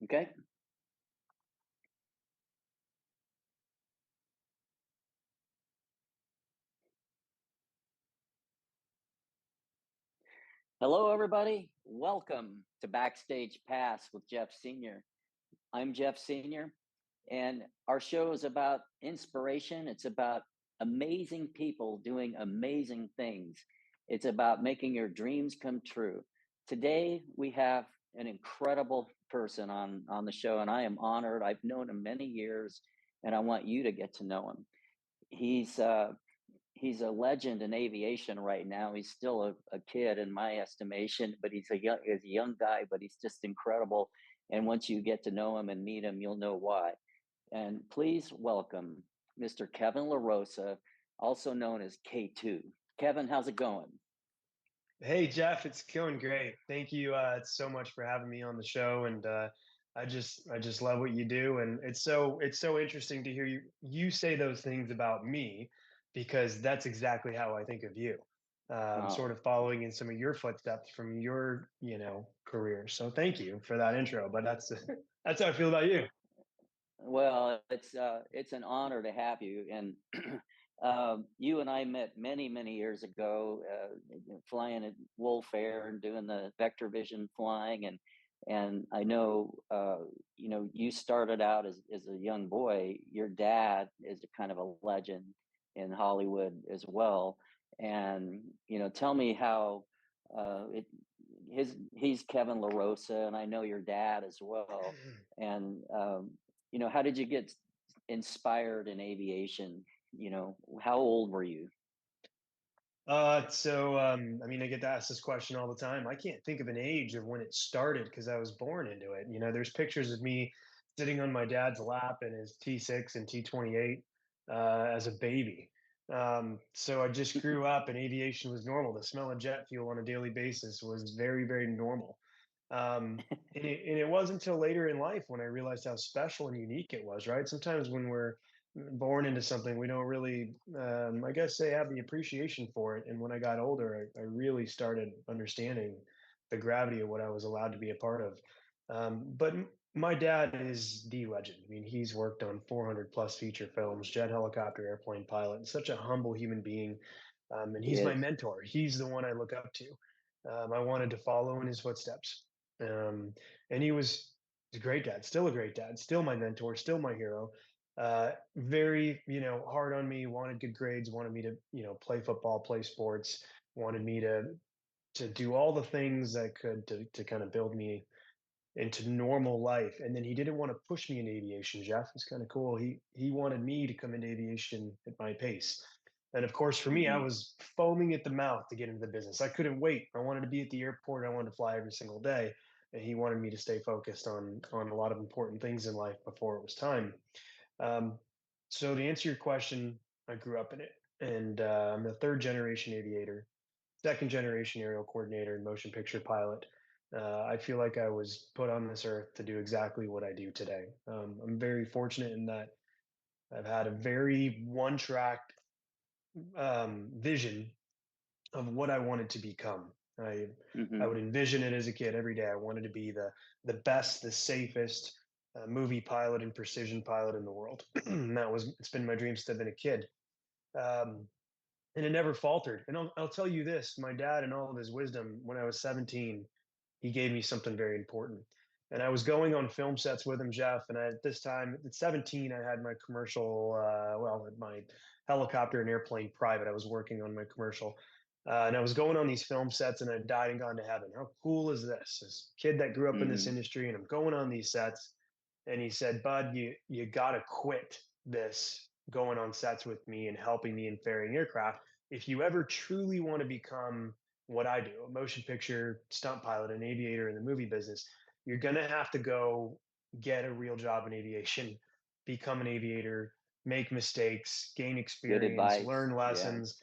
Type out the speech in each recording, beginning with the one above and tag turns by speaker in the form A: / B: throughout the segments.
A: Okay. Hello, everybody. Welcome to Backstage Pass with Jeff Senior. I'm Jeff Senior, and our show is about inspiration. It's about amazing people doing amazing things. It's about making your dreams come true. Today, we have an incredible person on the show, and I am honored. I've known him many years, and I want you to get to know him. He's he's a legend in aviation right now. He's still a kid in my estimation, but he's a young guy, but he's just incredible. And once you get to know him and meet him, you'll know why. And please welcome Mr. Kevin LaRosa, also known as K2. Kevin, how's it going?
B: Hey Jeff, it's going great. Thank you so much for having me on the show, and I just love what you do, and it's so interesting to hear you say those things about me because that's exactly how I think of you. Sort
A: Oh,
B: of following in some of your footsteps from your career. So thank you for that intro. But that's that's how I feel about you.
A: well, it's an honor to have you. And you and I met many years ago, flying at Wolf Air and doing the vector vision flying. And I know you started out as a young boy. Your dad is a kind of a legend in Hollywood as well. And tell me how it he's Kevin LaRosa, and I know your dad as well. And how did you get inspired in aviation? How old were you?
B: I mean, I get to ask this question all the time. I can't think of an age of when it started because I was born into it. There's pictures of me sitting on my dad's lap in his T6 and T28 as a baby. So I just grew up and aviation was normal. The smell of jet fuel on a daily basis was very normal. And it wasn't until later in life when I realized how special and unique it was, right? Sometimes when we're born into something, we don't really, I guess, say have the appreciation for it. And when I got older, I really started understanding the gravity of what I was allowed to be a part of. But my dad is the legend. I mean, he's worked on 400 plus feature films, jet helicopter, airplane pilot, such a humble human being. And
A: He
B: he's my
A: is.
B: mentor. He's the one I look up to. I wanted to follow in his footsteps. Um, and he was a great dad, still a great dad, still my mentor, still my hero. Very, hard on me, wanted good grades, wanted me to, play football, play sports, wanted me to do all the things I could to kind of build me into normal life. And then he didn't want to push me into aviation, Jeff. It's kind of cool. He wanted me to come into aviation at my pace. And of course, for me, I
A: Hmm.
B: was foaming at the mouth to get into the business. I couldn't wait. I wanted to be at the airport. I wanted to fly every single day. And he wanted me to stay focused on a lot of important things in life before it was time. Um, so to answer your question, I grew up in it, and I'm a third generation aviator, second generation aerial coordinator and motion picture pilot. I feel like I was put on this earth to do exactly what I do today. I'm very fortunate in that I've had a very one track vision of what I wanted to become. I would
A: Hmm.
B: envision it as a kid every day. I wanted to be the best, the safest movie pilot and precision pilot in the world. And it's been my dream since I've been a kid. Um, and it never faltered. And I'll tell you this, my dad, in all of his wisdom, when I was 17, he gave me something very important. And I was going on film sets with him, Jeff. And at this time, at 17, I had my commercial, my helicopter and airplane private. I was working on my commercial. And I was going on these film sets and I died and gone to heaven. How cool is this? This kid that grew up in this
A: Hmm.
B: industry, and I'm going on these sets. And he said, Bud, you gotta quit this going on sets with me and helping me in ferrying aircraft. If you ever truly want to become what I do, a motion picture stunt pilot, an aviator in the movie business, you're going to have to go get a real job in aviation, become an aviator, make mistakes, gain
A: Good
B: experience,
A: advice.
B: learn
A: Yeah.
B: lessons,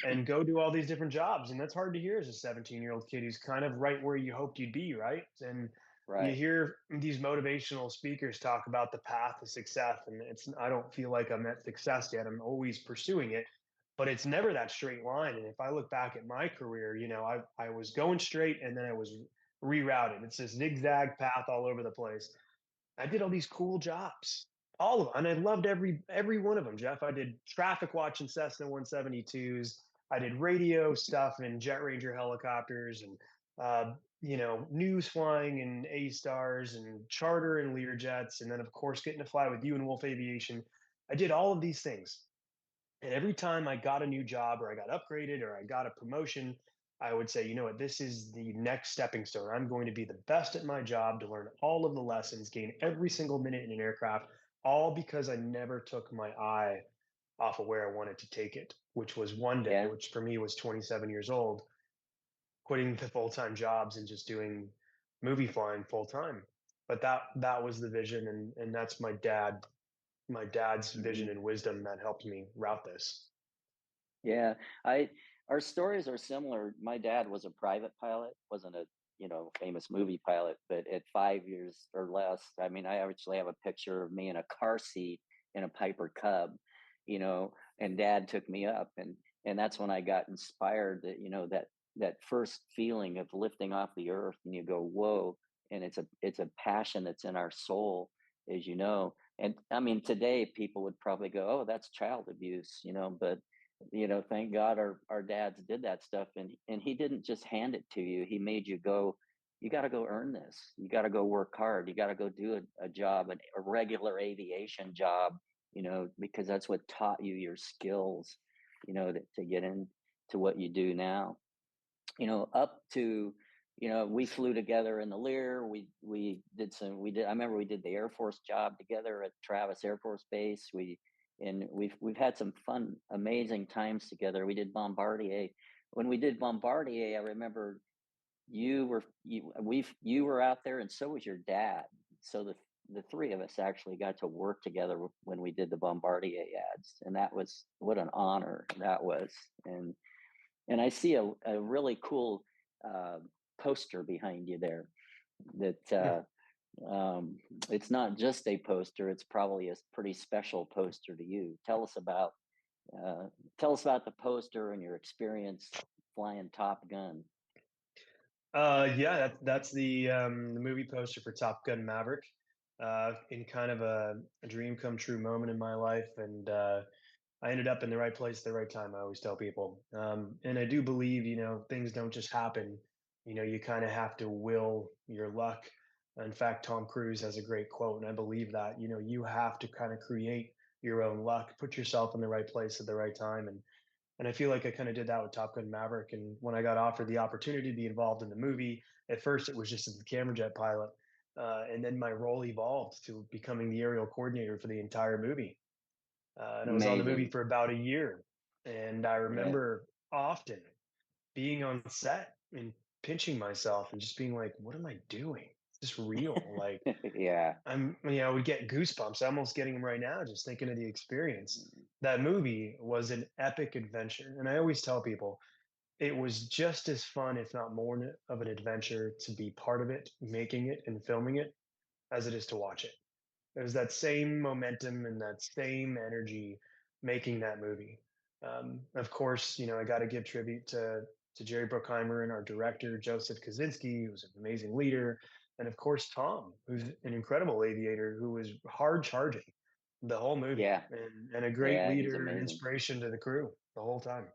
B: and go do all these different jobs. And that's hard to hear as a 17-year-old kid who's kind of right where you hoped you'd be, right? And you
A: Right.
B: hear these motivational speakers talk about the path to success, and I don't feel like I'm at success yet. I'm always pursuing it, but it's never that straight line. And if I look back at my career, I was going straight and then I was rerouted. It's this zigzag path all over the place. I did all these cool jobs, all of them, and I loved every one of them. Jeff, I did traffic watch in Cessna 172s. I did radio stuff in Jet Ranger helicopters, and news flying in A stars and charter and Lear jets, and then of course getting to fly with you and Wolf Aviation. I did all of these things, and every time I got a new job or I got upgraded or I got a promotion, I would say, you know what, this is the next stepping stone. I'm going to be the best at my job to learn all of the lessons, gain every single minute in an aircraft, all because I never took my eye off of where I wanted to take it, which was one day,
A: Yeah,
B: which for me was 27 years old, quitting the full-time jobs and just doing movie flying full time. But that was the vision, and that's my dad's vision
A: hmm
B: and wisdom that helped me route this.
A: yeah. I Our stories are similar. My dad was a private pilot, wasn't a famous movie pilot, but at 5 years or less, I mean, I actually have a picture of me in a car seat in a Piper Cub, and Dad took me up, and that's when I got inspired. That that first feeling of lifting off the earth, and you go, whoa. And it's a passion that's in our soul, as you know. And I mean, today people would probably go, oh, that's child abuse, but thank God our dads did that stuff, and he didn't just hand it to you. He made you go, you got to go earn this. You got to go work hard. You got to go do a job, a regular aviation job, because that's what taught you your skills, to get into what you do now. Up to, we flew together in the Lear. I remember we did the Air Force job together at Travis Air Force Base. We've had some fun, amazing times together. We did Bombardier. When we did Bombardier, I remember you were out there, and so was your dad. So the three of us actually got to work together when we did the Bombardier ads, and that was, what an honor that was. And I see a really cool uh, poster behind you there. That it's not just a poster; it's probably a pretty special poster to you. Uh, tell us about the poster and your experience flying Top Gun.
B: Yeah, that's the movie poster for Top Gun Maverick, in kind of a dream come true moment in my life, and I ended up in the right place at the right time. I always tell people, and I do believe, things don't just happen. You kind of have to will your luck. In fact, Tom Cruise has a great quote, and I believe that. You have to kind of create your own luck, put yourself in the right place at the right time, and I feel like I kind of did that with Top Gun Maverick. And when I got offered the opportunity to be involved in the movie, at first it was just as the camera jet pilot. And then my role evolved to becoming the aerial coordinator for the entire movie. And I was on the movie
A: Amazing.
B: for about a year. And I
A: Yeah.
B: remember often being on set and pinching myself and just being like, what am I doing? Is this real? Like,
A: Yeah.
B: I would get goosebumps. I'm almost getting them right now, just thinking of the experience. That movie was an epic adventure. And I always tell people it was just as fun, if not more of an adventure to be part of it, making it and filming it, as it is to watch it. It was that same momentum and that same energy making that movie. Of course, I got to give tribute to Jerry Bruckheimer and our director Joseph Kaczynski, who was an amazing leader, and of course Tom, who's an incredible aviator who was hard charging the whole movie
A: Yeah.
B: and a great
A: Yeah. He's
B: leader and
A: amazing.
B: inspiration to the crew the whole time.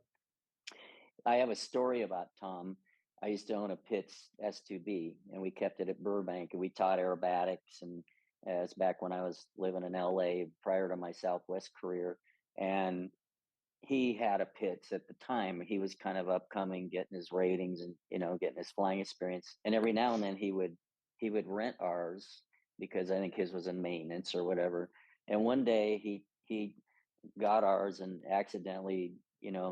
A: I have a story about Tom. I used to own a Pitts S2B, and we kept it at Burbank, and we taught aerobatics. And it's back when I was living in LA prior to my Southwest career. And he had a Pitts at the time. He was kind of upcoming, getting his ratings and getting his flying experience. And every now and then he would rent ours because I think his was in maintenance or whatever. And one day he got ours and accidentally,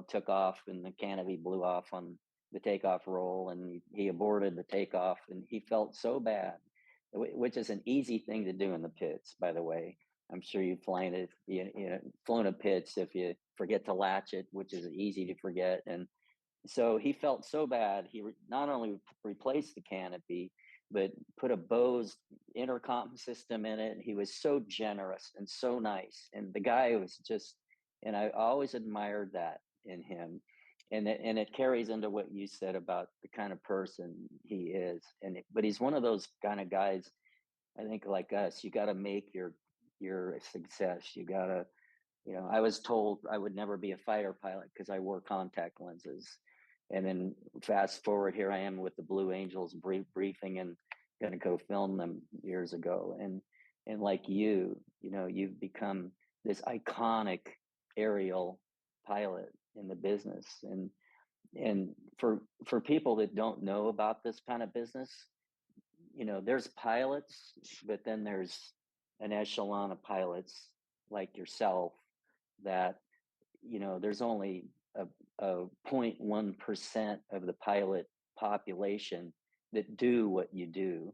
A: took off, and the canopy blew off on the takeoff roll, and he aborted the takeoff, and he felt so bad, which is an easy thing to do in the pits, by the way. I'm sure you've flown a pits if you forget to latch it, which is easy to forget. And so he felt so bad. Not only replaced the canopy, but put a Bose intercom system in it. He was so generous and so nice. And the guy was just, and I always admired that in him. And it carries into what you said about the kind of person he is. But he's one of those kind of guys. I think like us, you got to make your success. You got to, I was told I would never be a fighter pilot because I wore contact lenses. And then fast forward, here I am with the Blue Angels briefing and going to go film them years ago. And like you've become this iconic aerial pilot in the business. And for people that don't know about this kind of business, there's pilots, but then there's an echelon of pilots like yourself that, there's only a 0.1% of the pilot population that do what you do.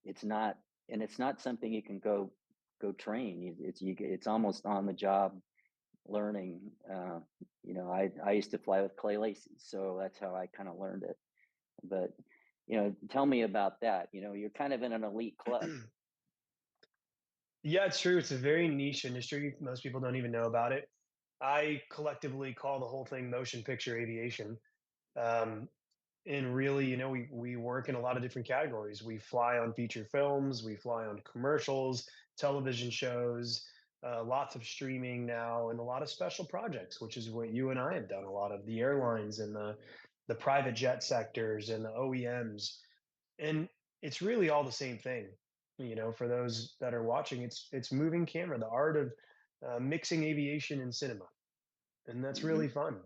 A: It's not, and it's not something you can go train. It's almost on the job learning. I used to fly with Clay Lacy, so that's how I kind of learned it. But tell me about that. You're kind of in an elite club.
B: Yeah, it's true. It's a very niche industry. Most people don't even know about it. I collectively call the whole thing motion picture aviation. Um, and really, we work in a lot of different categories. We fly on feature films, we fly on commercials, television shows, lots of streaming now, and a lot of special projects, which is what you and I have done a lot of, the airlines and the private jet sectors and the OEMs. And it's really all the same thing. For those that are watching, it's moving camera, the art of mixing aviation and cinema, and that's really
A: Hmm.
B: fun.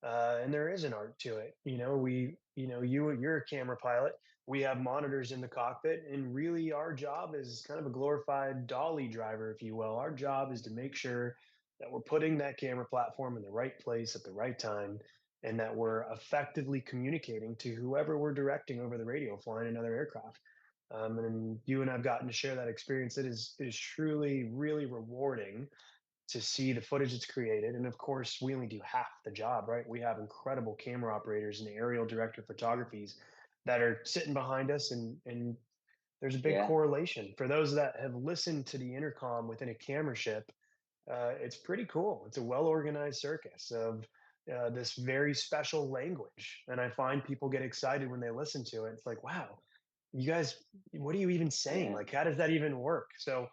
B: And there is an art to it. You're a camera pilot. We have monitors in the cockpit, and really, our job is kind of a glorified dolly driver, if you will. Our job is to make sure that we're putting that camera platform in the right place at the right time, and that we're effectively communicating to whoever we're directing over the radio, flying another aircraft. And you and I've gotten to share that experience. It is truly, really rewarding to see the footage that's created. And of course, we only do half the job, right? We have incredible camera operators and aerial director photographies that are sitting behind us, and there's a big
A: Yeah,
B: correlation. For those that have listened to the intercom within a camera ship, it's pretty cool. It's a well organized circus of this very special language. And I find people get excited when they listen to it. It's like, wow, you guys, what are you even saying?
A: yeah,
B: Like, how does that even work? So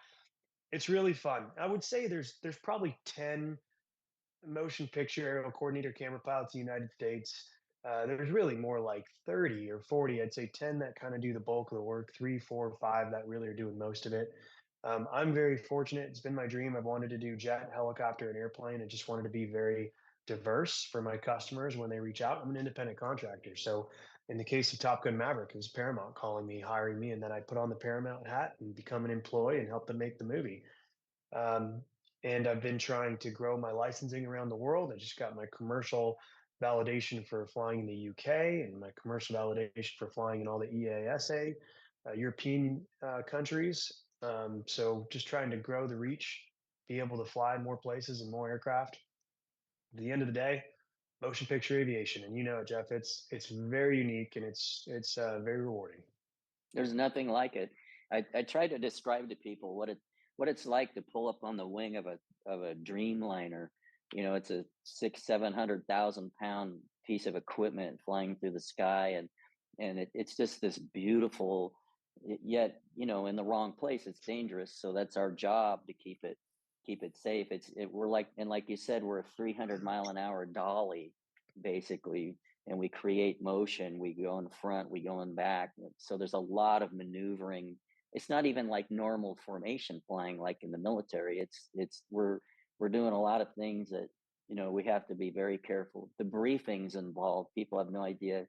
B: it's really fun. I would say there's probably 10 motion picture aerial coordinator camera pilots in the United States. There's really more like 30 or 40. I'd say 10 that kind of do the bulk of the work, three, four, five that really are doing most of it. I'm very fortunate. It's been my dream. I've wanted to do jet, helicopter, and airplane. I just wanted to be very diverse for my customers when they reach out. I'm an independent contractor. So in the case of Top Gun Maverick, it was Paramount calling me, hiring me, and then I put on the Paramount hat and become an employee and help them make the movie. Um, and I've been trying to grow my licensing around the world. I just got my commercial validation for flying in the UK and my commercial validation for flying in all the EASA European countries. So just trying to grow the reach, be able to fly more places and more aircraft. At the end of the day, motion picture aviation, and Jeff, it's very unique and it's very rewarding.
A: there's nothing like it. I try to describe to people what it's like to pull up on the wing of a Dreamliner. It's a 700,000 pound piece of equipment flying through the sky, and it's just this beautiful. Yet, in the wrong place, it's dangerous. So that's our job to keep it safe. We're like, and like you said, we're a 300 mile an hour dolly, basically, and we create motion. We go in front, we go in back. So there's a lot of maneuvering. It's not even like normal formation flying like in the military. We're doing a lot of things that we have to be very careful. The briefings involved, people have no idea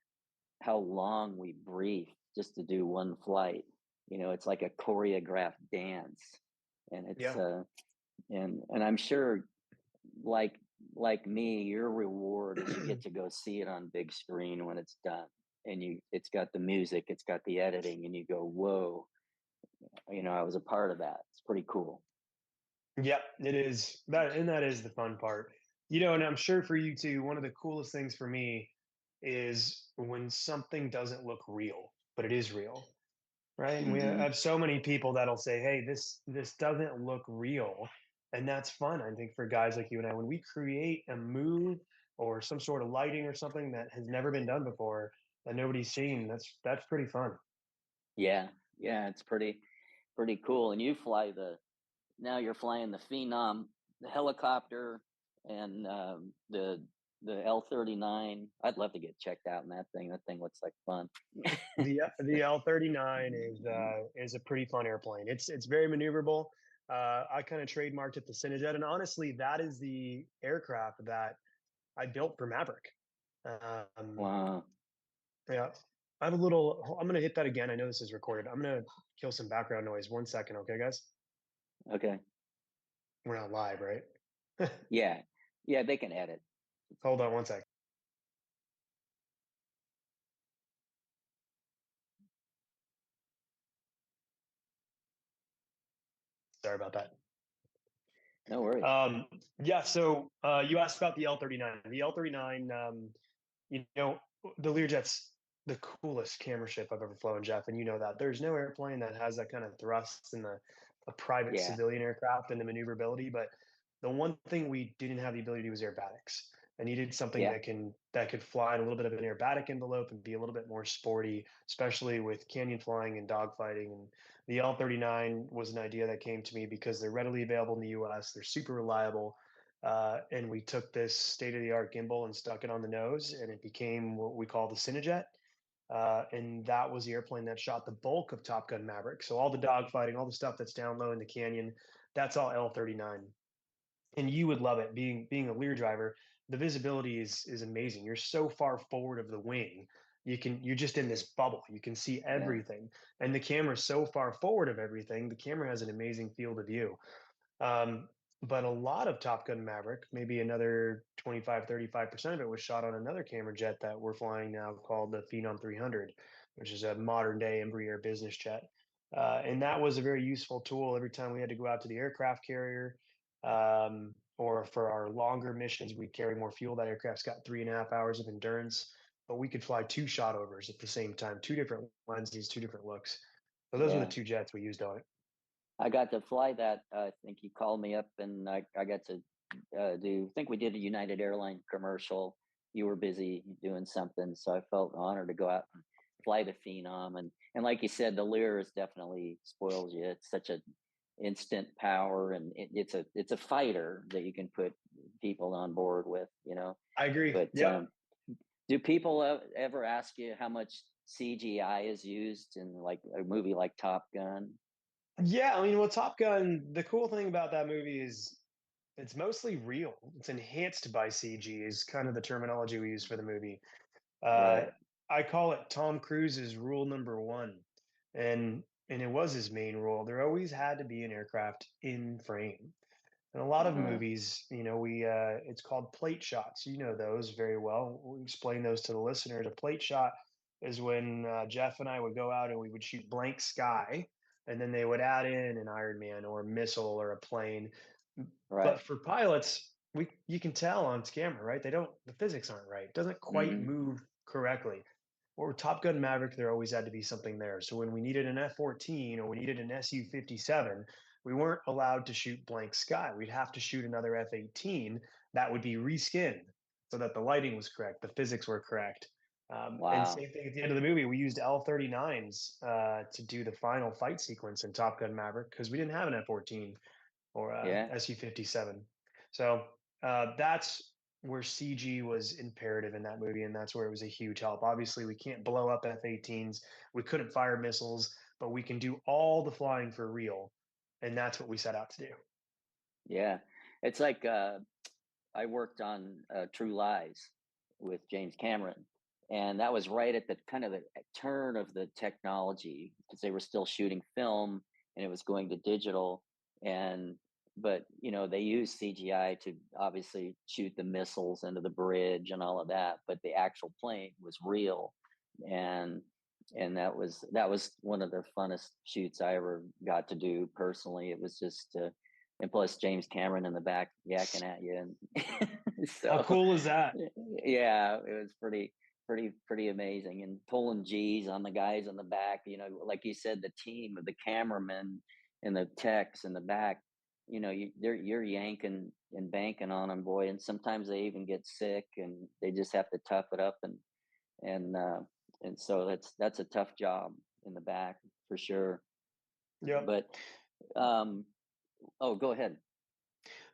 A: how long we brief just to do one flight. It's like a choreographed dance, and it's
B: Yeah.
A: and I'm sure, like like me, your reward is you get to go see it on big screen when it's done, and it's got the music, it's got the editing, and you go, whoa, I was a part of that. It's pretty cool.
B: Yep, it is that, and that is the fun part. And I'm sure for you too, one of the coolest things for me is when something doesn't look real, but it is real, right? And we
A: Hmm.
B: have so many people that'll say, "Hey, this doesn't look real," and that's fun. I think for guys like you and I, when we create a move or some sort of lighting or something that has never been done before that nobody's seen, that's pretty fun.
A: Yeah, yeah, it's pretty. pretty cool. And you fly the now you're flying the Phenom, the helicopter, and the L-39. I'd love to get checked out in that thing. That thing looks like fun.
B: The L-39 is a pretty fun airplane. It's very maneuverable. I kind of trademarked it the Cinejet, and honestly, that is the aircraft that I built for Maverick. Um,
A: Wow.
B: yeah, I have a little. I'm gonna hit that again. I know this is recorded. I'm gonna kill some background noise. 1 second, okay, guys?
A: Okay.
B: We're not live, right?
A: Yeah. Yeah, they can edit.
B: Hold on 1 second. Sorry about that.
A: No worries.
B: Yeah, so you asked about the L-39. The L-39, you know, the Learjet's the coolest camera ship I've ever flown, Jeff, and you know that. There's no airplane that has that kind of thrust in a private
A: Yeah.
B: civilian aircraft and the maneuverability. But the one thing we didn't have the ability to do was aerobatics. I needed something
A: Yeah.
B: that could fly in a little bit of an aerobatic envelope and be a little bit more sporty, especially with canyon flying and dogfighting. And the L-39 was an idea that came to me because they're readily available in the US. They're super reliable. And we took this state of the art gimbal and stuck it on the nose, and it became what we call the Cinejet. And that was the airplane that shot the bulk of Top Gun Maverick. So all the dogfighting, all the stuff that's down low in the canyon, that's all L-39. And you would love it. Being a Lear driver, the visibility is amazing. You're so far forward of the wing. You're just in this bubble. You can see
A: Yeah.
B: everything. And the camera's so far forward of everything, the camera has an amazing field of view. Um, but a lot of Top Gun Maverick, maybe another 25-35% of it was shot on another camera jet that we're flying now called the Phenom 300, which is a modern day Embraer business jet. And that was a very useful tool every time we had to go out to the aircraft carrier, or for our longer missions, we'd carry more fuel. That aircraft's got 3.5 hours of endurance, but we could fly two shot overs at the same time, two different lenses, two different looks. So those were the
A: Yeah.
B: two jets we used on it.
A: I got to fly that. I think you called me up and I got to I think we did a United Airline commercial. You were busy doing something. So I felt honored to go out and fly the Phenom. And like you said, the Lear is definitely spoils you. It's such a instant power and it's a fighter that you can put people on board with,
B: I agree.
A: But
B: Yep.
A: do people ever ask you how much CGI is used in like a movie like Top Gun?
B: Yeah, I mean, well, Top Gun, the cool thing about that movie is it's mostly real. It's enhanced by CG, is kind of the terminology we use for the movie. Uh,
A: Right.
B: I call it Tom Cruise's rule number one, and it was his main rule. There always had to be an aircraft in frame. In a lot of
A: Uh-huh.
B: movies, it's called plate shots. You know those very well. We'll explain those to the listeners. A plate shot is when Jeff and I would go out and we would shoot blank sky, and then they would add in an Iron Man or a missile or a plane. But
A: Right.
B: for pilots, we you can tell on camera, right? The physics aren't right. It doesn't quite
A: Hmm.
B: move correctly. Or Top Gun Maverick, there always had to be something there. So when we needed an F-14 or we needed an Su-57, we weren't allowed to shoot blank sky. We'd have to shoot another F-18 that would be reskinned so that the lighting was correct, the physics were correct. And
A: Wow.
B: same thing at the end of the movie, we used L-39s to do the final fight sequence in Top Gun Maverick because we didn't have an F-14 or
A: Yeah.
B: Su-57. So that's where CG was imperative in that movie, and that's where it was a huge help. Obviously, we can't blow up F-18s, we couldn't fire missiles, but we can do all the flying for real, and that's what we set out to do.
A: Yeah. It's like I worked on True Lies with James Cameron, and that was right at the kind of the turn of the technology because they were still shooting film and it was going to digital. And but they used CGI to obviously shoot the missiles into the bridge and all of that, but the actual plane was real, and that was one of the funnest shoots I ever got to do personally. It was just and plus James Cameron in the back yakking at you, and
B: How
A: so
B: cool is that?
A: yeah, it was pretty amazing. And pulling G's on the guys on the back, like you said, the team of the cameramen and the techs in the back, you're yanking and banking on them, boy. And sometimes they even get sick, and they just have to tough it up, and uh, and so that's a tough job in the back for sure.
B: Yep.
A: But um, oh, go ahead.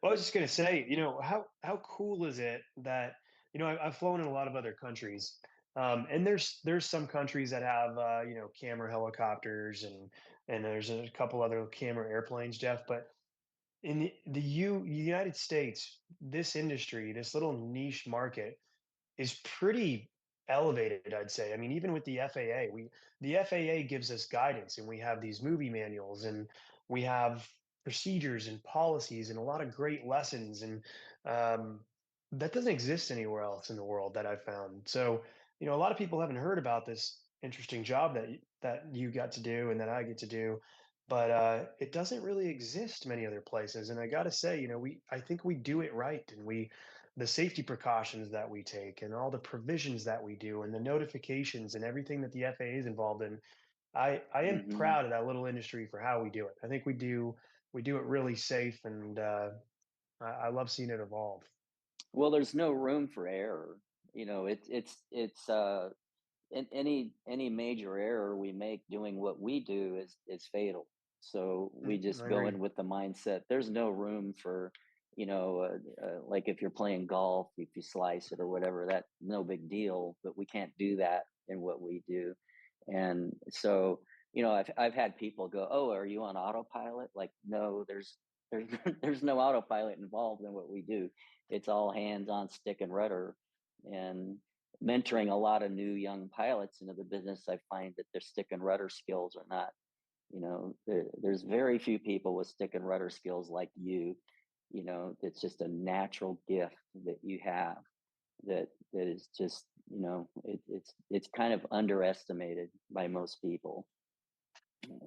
B: Well, I was just going to say, how cool is it that I've flown in a lot of other countries, and there's some countries that have camera helicopters, and there's a couple other camera airplanes, Jeff. But in the United States, this industry, this little niche market, is pretty elevated, I'd say. I mean, even with the FAA, the FAA gives us guidance, and we have these movie manuals, and we have procedures and policies and a lot of great lessons, and that doesn't exist anywhere else in the world that I've found. So, a lot of people haven't heard about this interesting job that you got to do and that I get to do, but it doesn't really exist many other places. And I got to say, I think we do it right, and the safety precautions that we take and all the provisions that we do and the notifications and everything that the FAA is involved in. I am
A: Hmm.
B: proud of that little industry for how we do it. I think we do it really safe, and I love seeing it evolve.
A: Well, there's no room for error. It's any major error we make doing what we do is fatal. So we
B: I
A: just go
B: agree.
A: in with the mindset. There's no room for, like if you're playing golf, if you slice it or whatever, that no big deal. But we can't do that in what we do, and so I've had people go, "Oh, are you on autopilot?" Like, no, there's there's no autopilot involved in what we do. It's all hands on stick and rudder, and mentoring a lot of new young pilots into the business, I find that their stick and rudder skills are not, there's very few people with stick and rudder skills like you. It's just a natural gift that you have that is just, it's kind of underestimated by most people.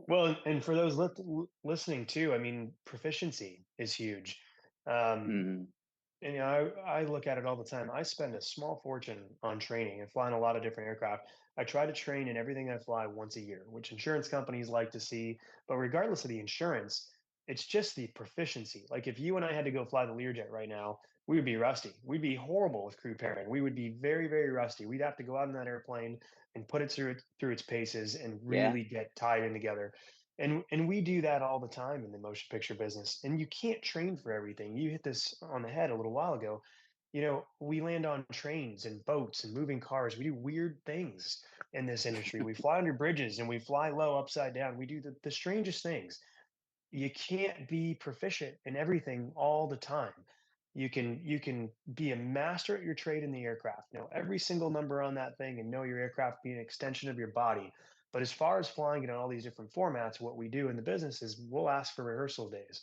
B: Well, and for those listening too, I mean, proficiency is huge. Um,
A: Mm-hmm.
B: And, I look at it all the time. I spend a small fortune on training and flying a lot of different aircraft. I try to train in everything I fly once a year, which insurance companies like to see. But regardless of the insurance, it's just the proficiency. Like if you and I had to go fly the Learjet right now, we would be rusty. We'd be horrible with crew pairing. We would be very, very rusty. We'd have to go out in that airplane and put it through its paces and
A: Yeah.
B: really get tied in together. And we do that all the time in the motion picture business. And you can't train for everything. You hit this on the head a little while ago. We land on trains and boats and moving cars. We do weird things in this industry. We fly under bridges and we fly low upside down. We do the strangest things. You can't be proficient in everything all the time. You can be a master at your trade in the aircraft, know every single number on that thing, and know your aircraft be an extension of your body. But as far as flying it on all these different formats, what we do in the business is we'll ask for rehearsal days.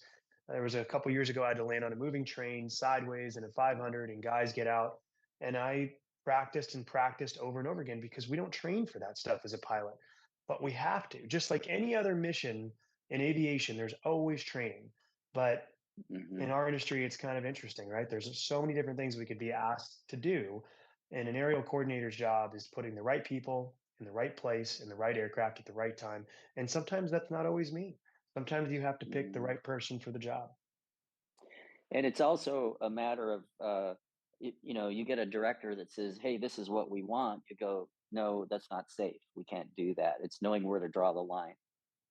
B: There was a couple years ago I had to land on a moving train sideways in a 500, and guys get out, and I practiced and practiced over and over again because we don't train for that stuff as a pilot, but we have to. Just like any other mission in aviation, there's always training. But in
A: Mm-hmm.
B: our industry, it's kind of interesting, right? There's so many different things we could be asked to do. And an aerial coordinator's job is putting the right people in the right place in the right aircraft at the right time. And sometimes that's not always me. Sometimes you have to pick the
A: Mm-hmm.
B: right person for the job.
A: And it's also a matter of, you get a director that says, "Hey, this is what we want." You go, "No, that's not safe. We can't do that." It's knowing where to draw the line,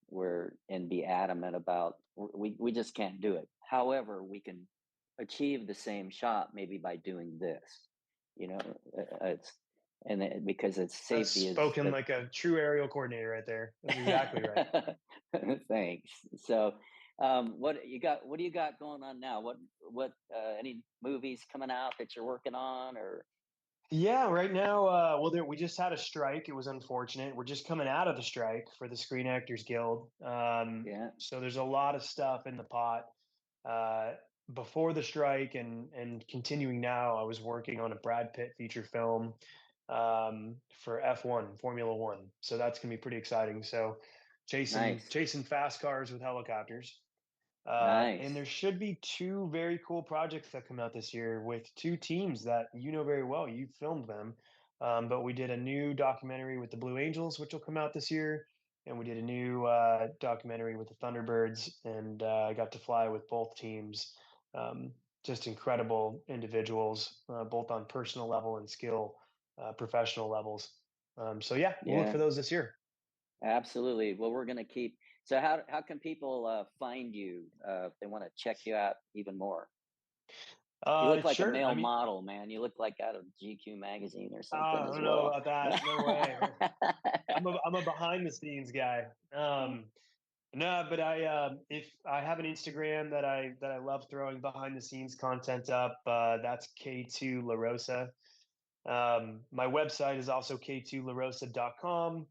A: where and be adamant about we just can't do it. However, we can achieve the same shot maybe by doing this. It's because it's
B: That's
A: safety is
B: spoken like a true aerial coordinator right there. That's exactly right.
A: Thanks. So, what you got? What do you got going on now? What? Any movies coming out that you're working on, or
B: Yeah, right now, well, we just had a strike. It was unfortunate. We're just coming out of the strike for the Screen Actors Guild.
A: yeah,
B: So there's a lot of stuff in the pot. Uh, Before the strike and continuing now, I was working on a Brad Pitt feature film for F1, Formula One. So that's gonna be pretty exciting. So chasing
A: nice,
B: chasing fast cars with helicopters. And there
A: nice.
B: should be two very cool projects that come out this year with two teams that you know very well. You filmed them. But we did a new documentary with the Blue Angels, which will come out this year. And we did a new documentary with the Thunderbirds. And I got to fly with both teams. Just incredible individuals, both on personal level and skill, professional levels. So, yeah, we'll look for
A: Yeah,
B: those this year.
A: absolutely. Well, we're gonna keep. So how can people find you if they want to check you out even more? You look like a
B: Sure. I
A: male
B: mean,
A: model, man. You look like out of GQ magazine or something
B: I
A: as
B: don't know
A: well.
B: about that. No way. I'm a behind the scenes guy. No, but if I have an Instagram that I love throwing behind the scenes content up, that's K2 LaRosa. My website is also k2larosa.com.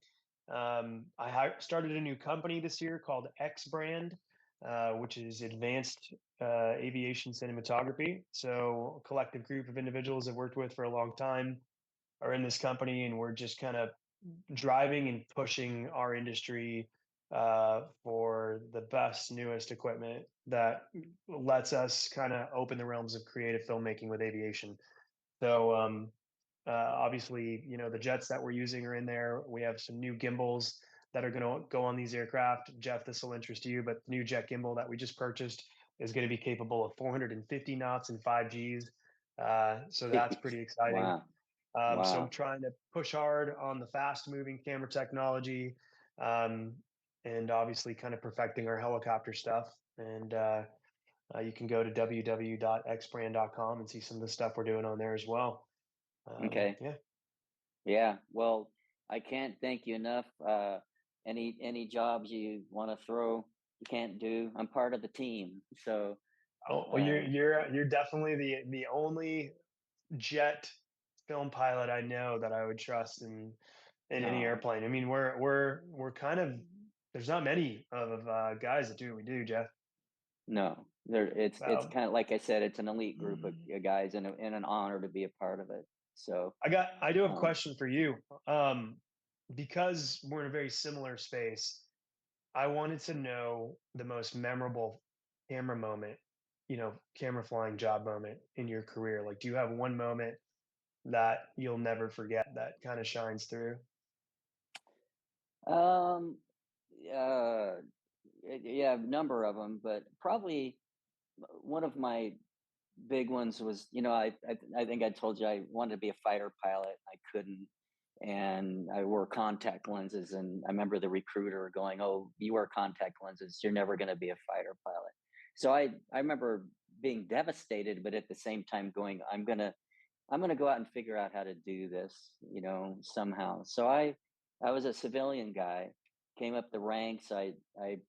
B: Started a new company this year called X Brand, which is advanced aviation cinematography. So a collective group of individuals I've worked with for a long time are in this company, and we're just kind of driving and pushing our industry for the best, newest equipment that lets us kind of open the realms of creative filmmaking with aviation. So obviously, the jets that we're using are in there. We have some new gimbals that are going to go on these aircraft. Jeff, this will interest you, but the new jet gimbal that we just purchased is going to be capable of 450 knots and 5 Gs. So that's
A: Jeez.
B: pretty exciting.
A: Wow.
B: So I'm
A: Wow.
B: trying to push hard on the fast moving camera technology, um, and obviously kind of perfecting our helicopter stuff. And you can go to www.xbrand.com and see some of the stuff we're doing on there as well.
A: Okay.
B: Yeah.
A: Yeah. Well, I can't thank you enough. Any jobs you want to throw, you can't do. I'm part of the team. So
B: Oh, well, you're
A: uh,
B: you're you're definitely the only jet film pilot I know that I would trust in any
A: no,
B: airplane. I mean, we're kind of there's not many of guys that do what we do, Jeff.
A: no. There, it's
B: Um,
A: kind of like I said, it's an elite group of guys, and an honor to be a part of it. So
B: I do have a
A: um,
B: question for you. Because we're in a very similar space, I wanted to know the most memorable camera moment, camera flying job moment in your career. Like, do you have one moment that you'll never forget that kind of shines through?
A: um, uh, yeah, a number of them, but probably one of my big ones was, I think I told you I wanted to be a fighter pilot. I couldn't, and I wore contact lenses. And I remember the recruiter going, "Oh, you wear contact lenses, you're never going to be a fighter pilot." So I remember being devastated, but at the same time going, I'm gonna go out and figure out how to do this, somehow. So I was a civilian guy, came up the ranks. I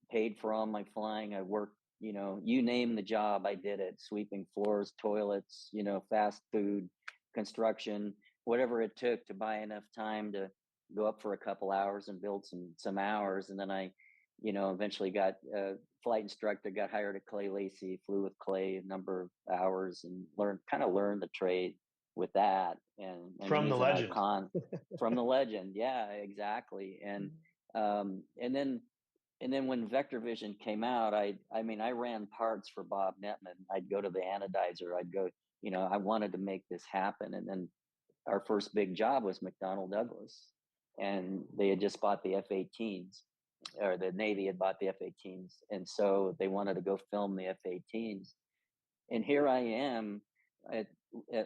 A: paid for all my flying. I worked, you name the job, I did it. Sweeping floors, toilets, fast food, construction, whatever it took to buy enough time to go up for a couple hours and build some hours. And then I, eventually got a flight instructor, got hired at Clay Lacy, flew with Clay a number of hours and learned the trade with that. And I mean,
B: From the
A: he's an
B: legend.
A: icon from the legend. Yeah, exactly. Um, and then and then when Vector Vision came out, I mean, I ran parts for Bob Netman. I'd go to the anodizer. I'd go, I wanted to make this happen. And then our first big job was McDonnell Douglas, and they had just bought the F-18s, or the Navy had bought the F-18s, and so they wanted to go film the F-18s. And here I am at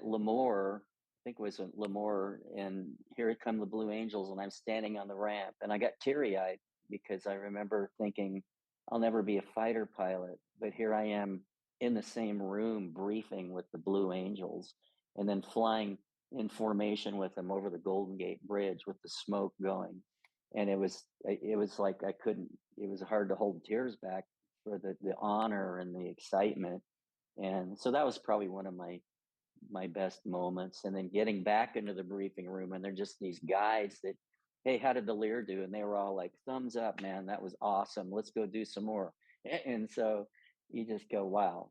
A: Lemoore, I think it was at Lemoore, and here come the Blue Angels, and I'm standing on the ramp, and I got teary eyed because I remember thinking, I'll never be a fighter pilot, but here I am in the same room briefing with the Blue Angels, and then flying in formation with them over the Golden Gate Bridge with the smoke going. And it was like I couldn't, it was hard to hold tears back for the honor and the excitement. And so that was probably one of my best moments. And then getting back into the briefing room, and they're just these guys that, "Hey, how did the Lear do?" And they were all like, "Thumbs up, man, that was awesome, let's go do some more." And so you just go, wow,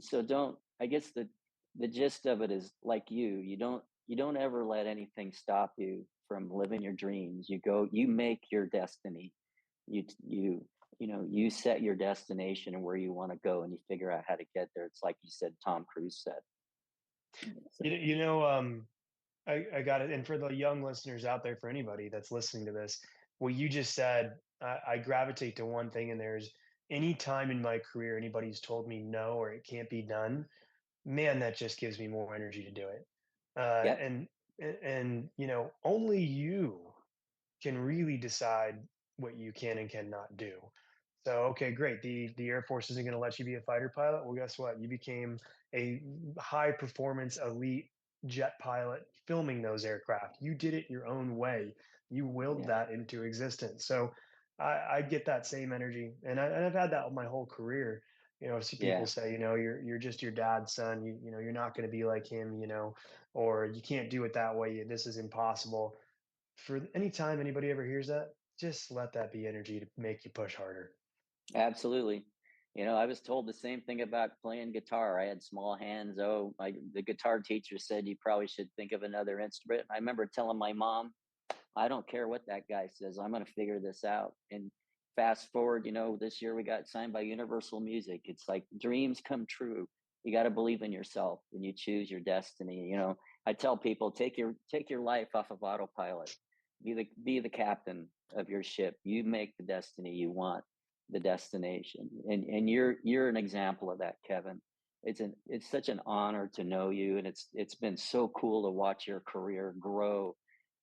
A: so don't, I guess the gist of it is, like, you don't ever let anything stop you from living your dreams. You make your destiny. You set your destination and where you want to go, and you figure out how to get there. It's like you said, Tom Cruise said.
B: You,
A: So
B: you know, I got it. And for the young listeners out there, for anybody that's listening to this, what you just said, I gravitate to one thing, and there's any time in my career anybody's told me no or it can't be done, man, that just gives me more energy to do it. Uh,
A: yep.
B: and and only you can really decide what you can and cannot do. So, okay, great. The Air Force isn't going to let you be a fighter pilot. Well, guess what? You became a high performance elite jet pilot filming those aircraft. You did it your own way. You willed
A: Yeah,
B: that into existence. So I get that same energy, and I've had that my whole career. See people
A: yeah,
B: say, you're just your dad's son. You're not going to be like him. Or you can't do it that way. This is impossible. For any time anybody ever hears that, just let that be energy to make you push harder.
A: absolutely. I was told the same thing about playing guitar. I had small hands. Oh, the guitar teacher said you probably should think of another instrument. I remember telling my mom, I don't care what that guy says. I'm going to figure this out. And fast forward, this year we got signed by Universal Music. It's like dreams come true. You got to believe in yourself and you choose your destiny. I tell people take your life off of autopilot. Be the captain of your ship. You make the destiny you want, the destination. And you're an example of that, Kevin. It's such an honor to know you, and it's been so cool to watch your career grow,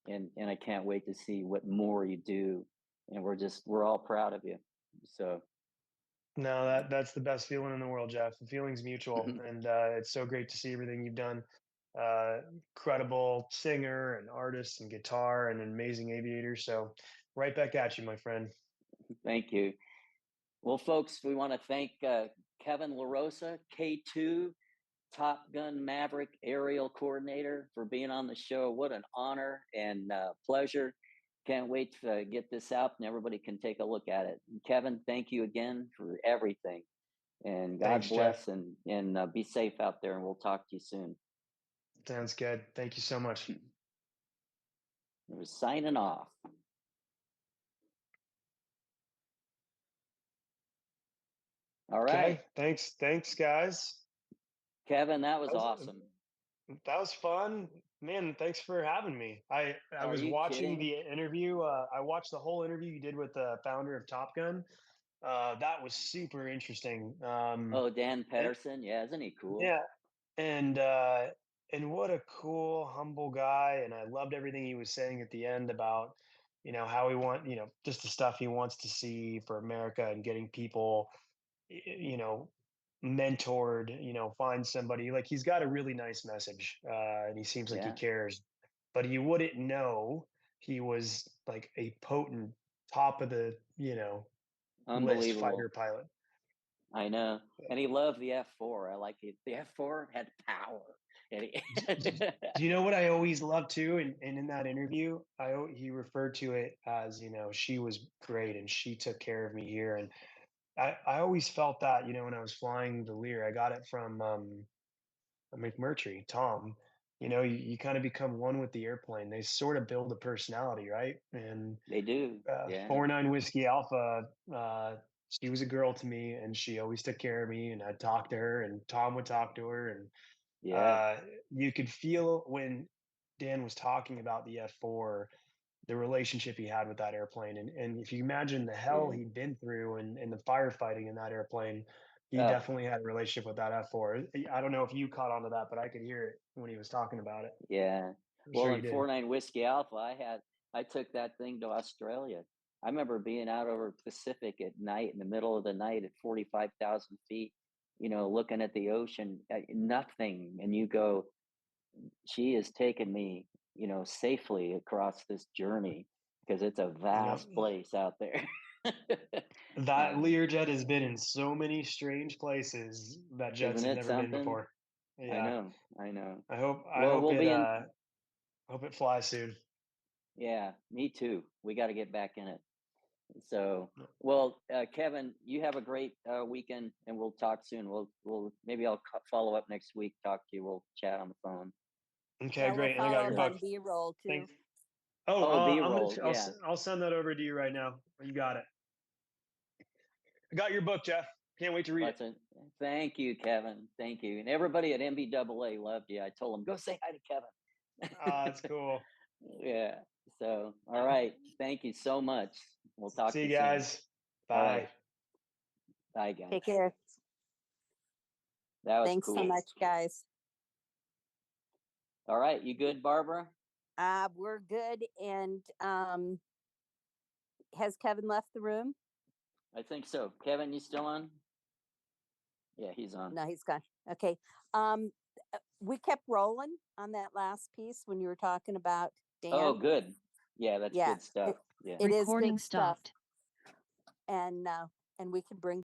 A: and I can't wait to see what more you do. And we're all proud of you. So
B: No, that's the best feeling in the world, Jeff. The feeling's mutual, and it's so great to see everything you've done. Incredible singer and artist and guitar and an amazing aviator. So, right back at you, my friend.
A: thank you. Well, folks, we want to thank Kevin LaRosa, K2, Top Gun Maverick aerial coordinator, for being on the show. What an honor and pleasure. Can't wait to get this out and everybody can take a look at it. And Kevin, thank you again for everything. And God
B: Thanks, Jeff.
A: bless, and be safe out there. And we'll talk to you soon.
B: Sounds good. Thank you so much.
A: We're signing off. All right,
B: Okay. Thanks, guys.
A: Kevin, that
B: That
A: was
B: was
A: awesome.
B: that was fun, man. Thanks for having me. I
A: Are
B: was
A: you
B: watching
A: kidding?
B: the interview. I watched the whole interview you did with the founder of Top Gun. That was super interesting.
A: Oh, Dan
B: And,
A: Pedersen. Yeah, isn't he cool?
B: yeah, and what a cool, humble guy. And I loved everything he was saying at the end about, how he just the stuff he wants to see for America and getting people, you know, mentored, find somebody like he's got a really nice message, and he seems like he
A: Yeah,
B: cares, but you wouldn't know he was like a potent top of the, list fighter
A: unbelievable.
B: pilot.
A: I know. And he loved the F4. I like it. The F4 had power. And
B: Do you know what I always love too? And in that interview, he referred to it as, she was great and she took care of me here. And I always felt that, when I was flying the Lear, I got it from McMurtry, Tom. You kind of become one with the airplane. They sort of build a personality, right? And
A: they do. Yeah.
B: 49 Whiskey Alpha, she was a girl to me and she always took care of me. And I'd talk to her and Tom would talk to her. And
A: Yeah.
B: uh, you could feel when Dan was talking about the F4, the relationship he had with that airplane. And if you imagine the hell
A: Yeah.
B: he'd been through and the firefighting in that airplane, he
A: Oh,
B: definitely had a relationship with that F4. I don't know if you caught on to that, but I could hear it when he was talking about it.
A: yeah.
B: I'm sure
A: Well,
B: you
A: in
B: did.
A: 49 Whiskey Alpha, I took that thing to Australia. I remember being out over Pacific at night, in the middle of the night at 45,000 feet, looking at the ocean, nothing. And you go, she has taken me, safely across this journey, because it's a
B: Yep.
A: vast place out there.
B: That
A: um,
B: Learjet has been in so many strange places that jets
A: isn't
B: have
A: it
B: never been
A: something?
B: before.
A: I
B: Yeah.
A: know, I know.
B: I hope I
A: Well,
B: hope
A: we'll
B: it
A: be in.
B: hope it flies soon.
A: Yeah, me too. We got to get back in it. So, well, Kevin, you have a great weekend, and we'll talk soon. We'll maybe I'll follow up next week. Talk to you. We'll chat on the phone.
B: Okay,
C: Yeah, we'll
B: great. And I got
C: follow
B: your
C: up
B: book.
C: on B-roll too.
B: Thanks. Oh,
A: Oh, B
B: I'm gonna.
A: roll. Yeah.
B: I'll send that over to you right now. You got it. I got your book, Jeff. Can't wait to read it.
A: What's it? Thank you, Kevin. Thank you. And everybody at MBAA loved you. I told them, go say hi to
B: That's
A: Kevin.
B: cool.
A: Yeah. So, all right. Thank you so much. We'll talk
B: See
A: to
B: you
A: you soon.
B: guys.
A: All right.
B: Bye.
A: Bye,
C: Take
A: guys.
C: care.
A: That was
C: Thanks so
A: cool.
C: much, guys.
A: All right. You good, Barbara?
C: We're good. And has Kevin left the room?
A: I think so. Kevin, you still on? Yeah, he's on.
C: No, he's gone. Okay. We kept rolling on that last piece when you were talking about Dan.
A: Oh, good. Yeah, that's
C: Yeah,
A: good stuff. Yeah.
C: It is
D: Recording
C: good stuff.
D: stopped.
C: And we can bring